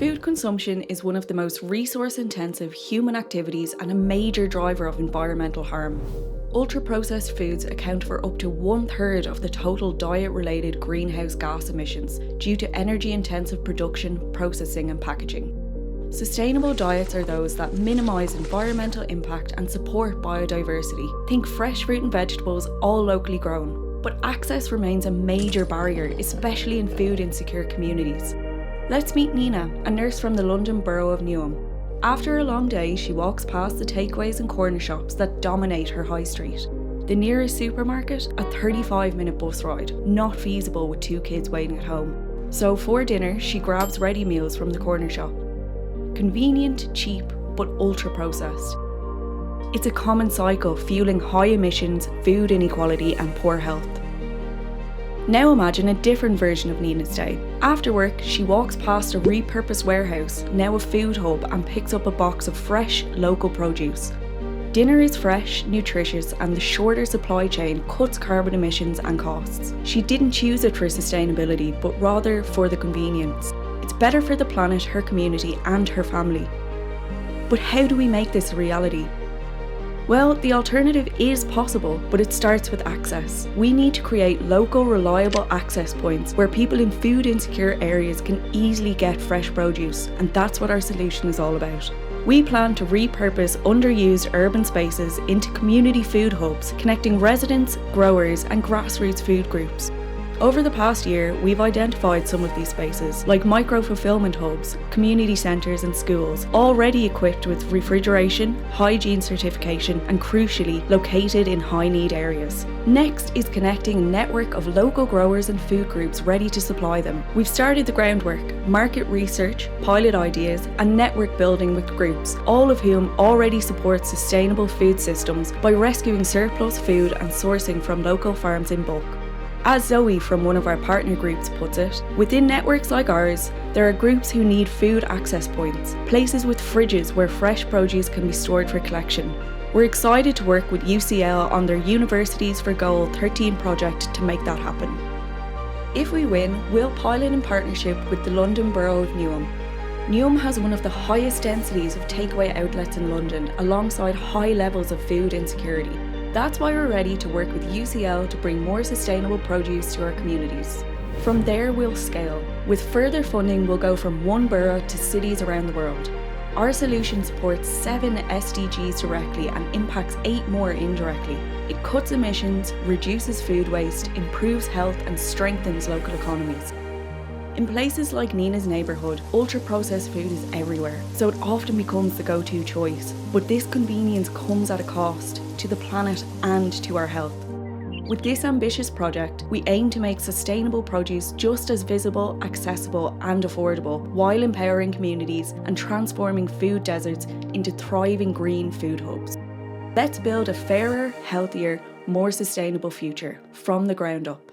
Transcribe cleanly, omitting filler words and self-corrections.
Food consumption is one of the most resource-intensive human activities and a major driver of environmental harm. Ultra-processed foods account for up to 1/3 of the total diet-related greenhouse gas emissions due to energy-intensive production, processing and packaging. Sustainable diets are those that minimise environmental impact and support biodiversity. Think fresh fruit and vegetables, all locally grown. But access remains a major barrier, especially in food-insecure communities. Let's meet Nina, a nurse from the London Borough of Newham. After a long day, she walks past the takeaways and corner shops that dominate her high street. The nearest supermarket, a 35-minute bus ride, not feasible with 2 kids waiting at home. So for dinner, she grabs ready meals from the corner shop. Convenient, cheap, but ultra-processed. It's a common cycle fueling high emissions, food inequality and poor health. Now imagine a different version of Nina's day. After work, she walks past a repurposed warehouse, now a food hub, and picks up a box of fresh, local produce. Dinner is fresh, nutritious, and the shorter supply chain cuts carbon emissions and costs. She didn't choose it for sustainability, but rather for the convenience. It's better for the planet, her community, and her family. But how do we make this a reality? Well, the alternative is possible, but it starts with access. We need to create local, reliable access points where people in food insecure areas can easily get fresh produce, and that's what our solution is all about. We plan to repurpose underused urban spaces into community food hubs, connecting residents, growers, and grassroots food groups. Over the past year, we've identified some of these spaces, like micro-fulfillment hubs, community centres and schools, already equipped with refrigeration, hygiene certification and crucially, located in high-need areas. Next is connecting a network of local growers and food groups ready to supply them. We've started the groundwork, market research, pilot ideas and network building with groups, all of whom already support sustainable food systems by rescuing surplus food and sourcing from local farms in bulk. As Zoe from one of our partner groups puts it, within networks like ours, there are groups who need food access points, places with fridges where fresh produce can be stored for collection. We're excited to work with UCL on their Universities for Goal 13 project to make that happen. If we win, we'll pilot in partnership with the London Borough of Newham. Newham has one of the highest densities of takeaway outlets in London, alongside high levels of food insecurity. That's why we're ready to work with UCL to bring more sustainable produce to our communities. From there, we'll scale. With further funding, we'll go from one borough to cities around the world. Our solution supports 7 SDGs directly and impacts 8 more indirectly. It cuts emissions, reduces food waste, improves health and strengthens local economies. In places like Nina's neighbourhood, ultra-processed food is everywhere, so it often becomes the go-to choice. But this convenience comes at a cost, to the planet and to our health. With this ambitious project, we aim to make sustainable produce just as visible, accessible and affordable, while empowering communities and transforming food deserts into thriving green food hubs. Let's build a fairer, healthier, more sustainable future from the ground up.